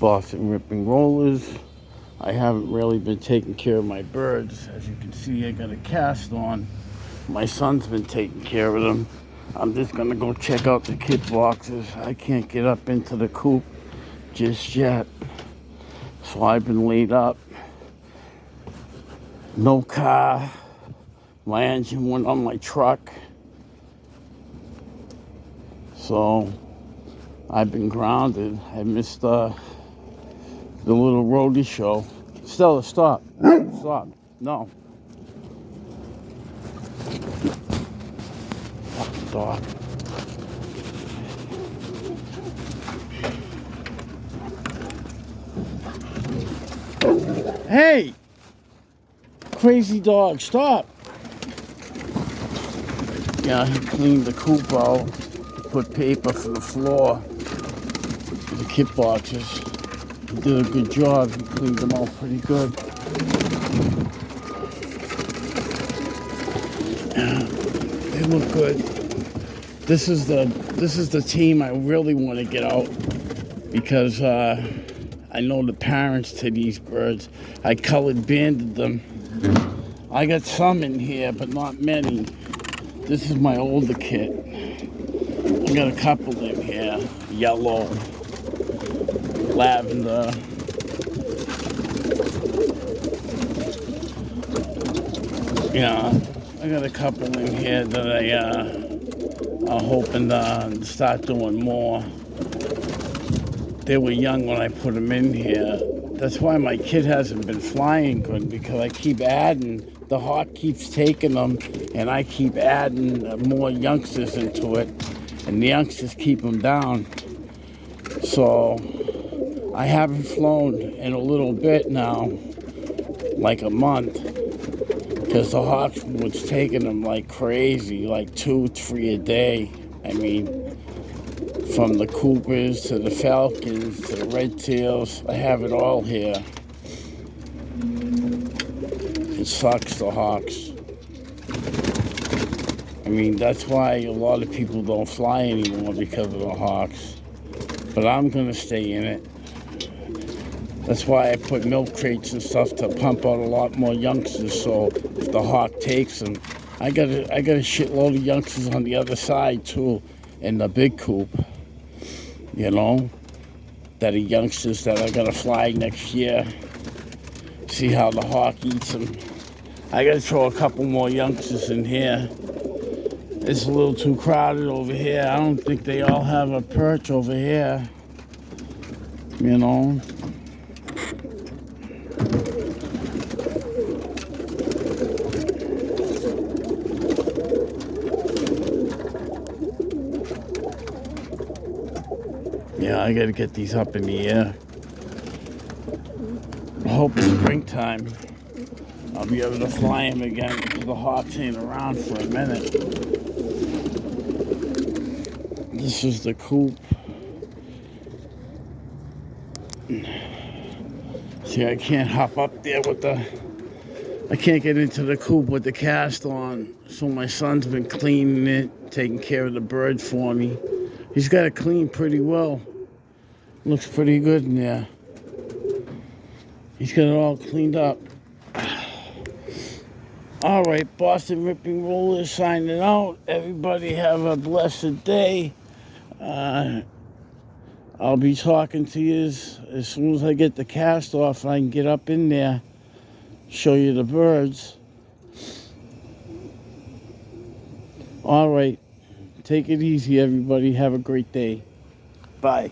Boston ripping rollers. I haven't really been taking care of my birds. As you can see, I got a cast on. My son's been taking care of them. I'm just gonna go check out the kit boxes. I can't get up into the coop just yet. So I've been laid up. No car. My engine went on my truck. So I've been grounded. I missed the little roadie show. Stella, stop. Stop. No. Fucking dog. Hey! Crazy dog, stop! Yeah, he cleaned the coop out, put paper for the floor, the kit boxes. He did a good job. He cleaned them out pretty good. They look good. This is the team I really want to get out because I know the parents to these birds. I colored banded them. I got some in here, but not many. This is my older kit. I got a couple in here. Yellow, lavender. Yeah, I got a couple in here that I'm hoping to start doing more. They were young when I put them in here. That's why my kit hasn't been flying good, because I keep adding. The hawk keeps taking them, and I keep adding more youngsters into it, and the youngsters keep them down. So I haven't flown in a little bit now, like a month, because the hawk was taking them like crazy, like 2, 3 a day. I mean, from the Coopers to the Falcons to the Red Tails, I have it all here. It sucks, the hawks. I mean, that's why a lot of people don't fly anymore, because of the hawks. But I'm gonna stay in it. That's why I put milk crates and stuff to pump out a lot more youngsters, so if the hawk takes them, I got a shitload of youngsters on the other side too, in the big coop. You know, that are youngsters that are gonna fly next year. See how the hawk eats them. I gotta throw a couple more youngsters in here. It's a little too crowded over here. I don't think they all have a perch over here. You know. Yeah, I gotta get these up in the air. I hope it's springtime. I'll be able to fly them again, because the hawks ain't around for a minute. This is the coop. See, I can't hop up there with I can't get into the coop with the cast on. So my son's been cleaning it, taking care of the bird for me. He's got it cleaned pretty well. Looks pretty good in there. He's got it all cleaned up. All right, Boston Ripping Rollers signing out. Everybody have a blessed day. I'll be talking to you as soon as I get the cast off. I can get up in there, show you the birds. All right, take it easy, everybody. Have a great day. Bye.